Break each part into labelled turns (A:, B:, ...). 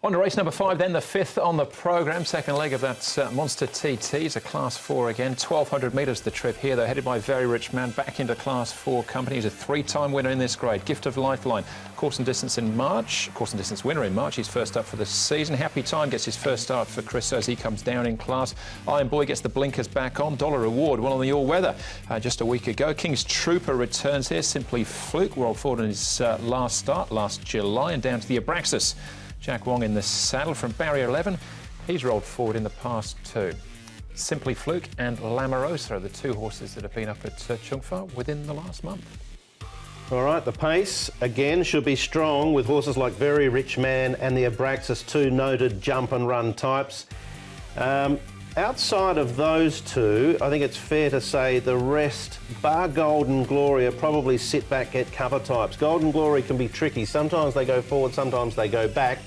A: On to race number 5 then, the 5th on the programme. Second leg of that Monster TT. It's a Class 4 again. 1,200 metres the trip here. They're headed by Very Rich Man back into Class 4 company. He's a 3-time winner in this grade. Gift of Lifeline. Course and distance in March. Course and distance winner in March. He's first up for the season. Happy Time gets his first start for Chris as he comes down in class. Iron Boy gets the blinkers back on. Dollar Reward, well on the all-weather just a week ago. King's Trooper returns here. Simply Fluke rolled forward in his last start last July and down to the Abraxas. Jack Wong in the saddle from barrier 11. He's rolled forward in the past 2. Simply Fluke and Lamarosa are the 2 horses that have been up at Chung Fa within the last month.
B: All right, the pace, again, should be strong with horses like Very Rich Man and the Abraxas, 2 noted jump and run types. Outside of those 2, I think it's fair to say the rest, bar Golden Glory, probably sit back, get cover types. Golden Glory can be tricky. Sometimes they go forward, sometimes they go back.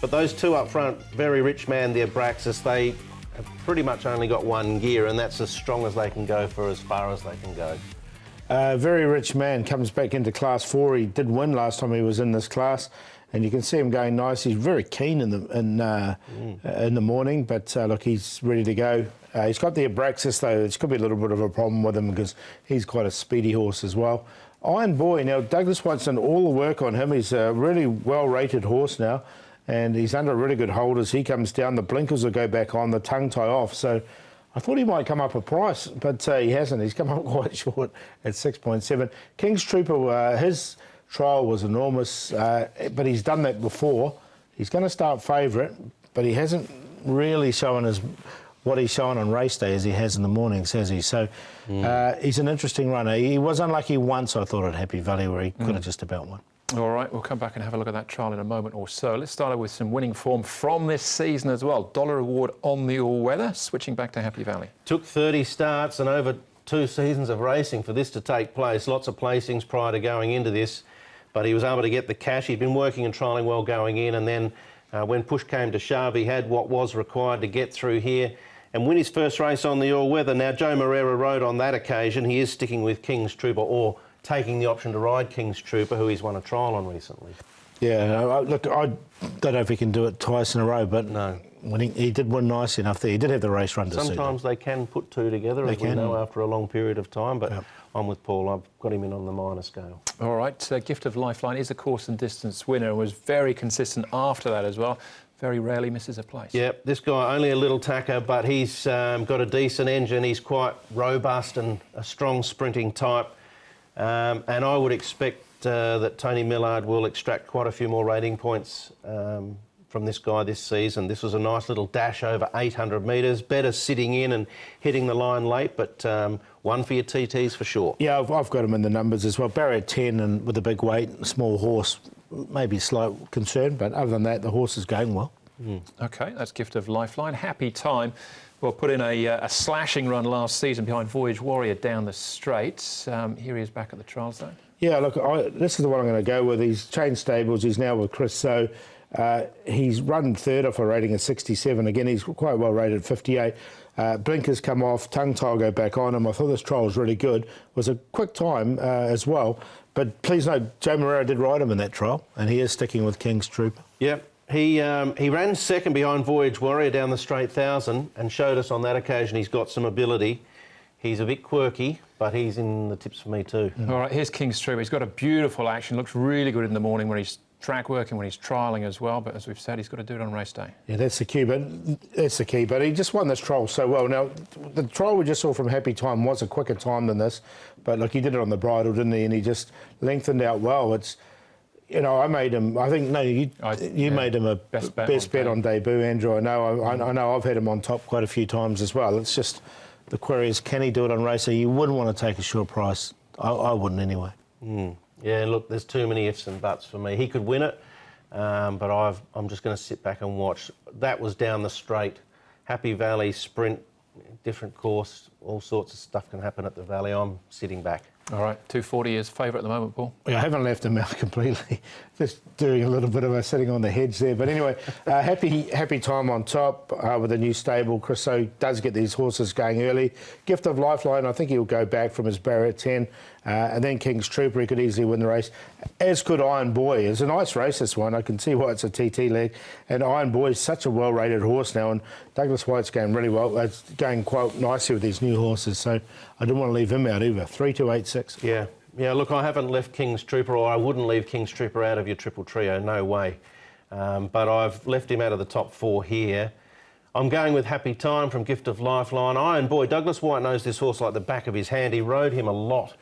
B: But those 2 up front, Very Rich Man, the Abraxas, they have pretty much only got 1 gear, and that's as strong as they can go for as far as they can go.
C: Very Rich Man comes back into Class 4. He did win last time he was in this class, and you can see him going nice. He's very keen in the morning, but look, he's ready to go. He's got the Abraxas though. It's could be a little bit of a problem with him because he's quite a speedy horse as well. Iron Boy, now Douglas White's done all the work on him. He's a really well-rated horse now, and he's under really good holders. He comes down, the blinkers will go back on, the tongue tie off. So I thought he might come up a price, but he hasn't. He's come up quite short at 6.7. King's Trooper, his trial was enormous, but he's done that before. He's going to start favourite, but he hasn't really shown what he's shown on race day as he has in the mornings, has he? So he's an interesting runner. He was unlucky once, I thought, at Happy Valley, where he could have just about won.
A: All right, we'll come back and have a look at that trial in a moment or so. Let's start with some winning form from this season as well. Dollar Reward on the all-weather, switching back to Happy Valley.
B: Took 30 starts and over 2 seasons of racing for this to take place. Lots of placings prior to going into this, but he was able to get the cash. He'd been working and trialling well going in, and then when push came to shove, he had what was required to get through here and win his first race on the all-weather. Now, Joe Moreira rode on that occasion. He is sticking with King's Trooper, or taking the option to ride King's Trooper, who he's won a trial on recently.
C: Yeah, look, I don't know if he can do it twice in a row, but
B: no,
C: he did win nice enough there. He did have the race run to suit him.
B: Sometimes they can put 2 together, as we know, after a long period of time, but yep. I'm with Paul. I've got him in on the minor scale. All
A: right, Gift of Lifeline is a course and distance winner and was very consistent after that as well. Very rarely misses a place.
B: Yep, this guy, only a little tacker, but he's got a decent engine. He's quite robust and a strong sprinting type. And I would expect that Tony Millard will extract quite a few more rating points from this guy this season. This was a nice little dash over 800 metres, better sitting in and hitting the line late, but one for your TTs for sure.
C: Yeah, I've got him in the numbers as well. Barrier 10 and with a big weight, small horse, maybe slight concern, but other than that, the horse is going well.
A: OK, that's Gift of Lifeline. Happy Time. Well, put in a slashing run last season behind Voyage Warrior down the straight. Here he is back at the trials, though. Yeah,
C: look, this is the one I'm going to go with. He's changed stables. He's now with Chris So. He's run 3rd off a rating of 67. Again, he's quite well rated, 58. Blinkers come off, tongue tie will go back on him. I thought this trial was really good. It was a quick time as well. But please note, Joe Moreira did ride him in that trial, and he is sticking with King's Trooper.
B: Yep. He ran 2nd behind Voyage Warrior down the straight 1,000 and showed us on that occasion he's got some ability. He's a bit quirky, but he's in the tips for me too.
A: All right, here's King's Trooper. He's got a beautiful action, looks really good in the morning when he's track working, when he's trialling as well, but as we've said, he's got to do it on race day.
C: Yeah, that's the key, but he just won this trial so well. Now, the trial we just saw from Happy Time was a quicker time than this, but look, he did it on the bridle, didn't he? And he just lengthened out well. It's, you know, I made him, I think, no, you made him a best bet on debut, Andrew. I know I've had him on top quite a few times as well. It's just, the query is, can he do it on race day? You wouldn't want to take a short price. I wouldn't anyway.
B: Yeah, look, there's too many ifs and buts for me. He could win it, but I'm just going to sit back and watch. That was down the straight. Happy Valley, sprint, different course, all sorts of stuff can happen at the Valley. I'm sitting back.
A: All right, 240 is favourite at the moment, Paul.
C: I haven't left him out completely. Just doing a little bit of a sitting on the hedge there. But anyway, happy time on top with a new stable. Christo does get these horses going early. Gift of Lifeline, I think he'll go back from his barrier 10. And then King's Trooper, he could easily win the race. As could Iron Boy. It's a nice race, this one. I can see why it's a TT leg. And Iron Boy is such a well-rated horse now. And Douglas White's going really well. It's going quite nicely with these new horses. So I didn't want to leave him out either. 3-2-8-6.
B: Yeah. Yeah, look, I haven't left King's Trooper, or I wouldn't leave King's Trooper out of your triple trio, no way. But I've left him out of the top 4 here. I'm going with Happy Time from Gift of Lifeline. Iron Boy, Douglas White knows this horse like the back of his hand. He rode him a lot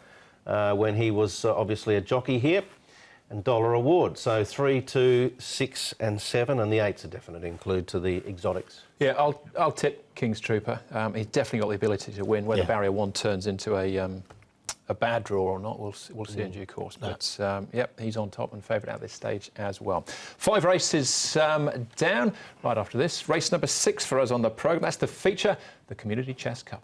B: when he was obviously a jockey here. And Dollar Award. So 3, 2, 6 and 7, and the 8's a definite include to the exotics.
A: Yeah, I'll tip King's Trooper. He's definitely got the ability to win. Whether barrier 1 turns into a bad draw or not, we'll see in due course. But yep, he's on top and favourite at this stage as well. 5 races down. Right after this, race number 6 for us on the programme. That's the feature, the Community Chess Cup.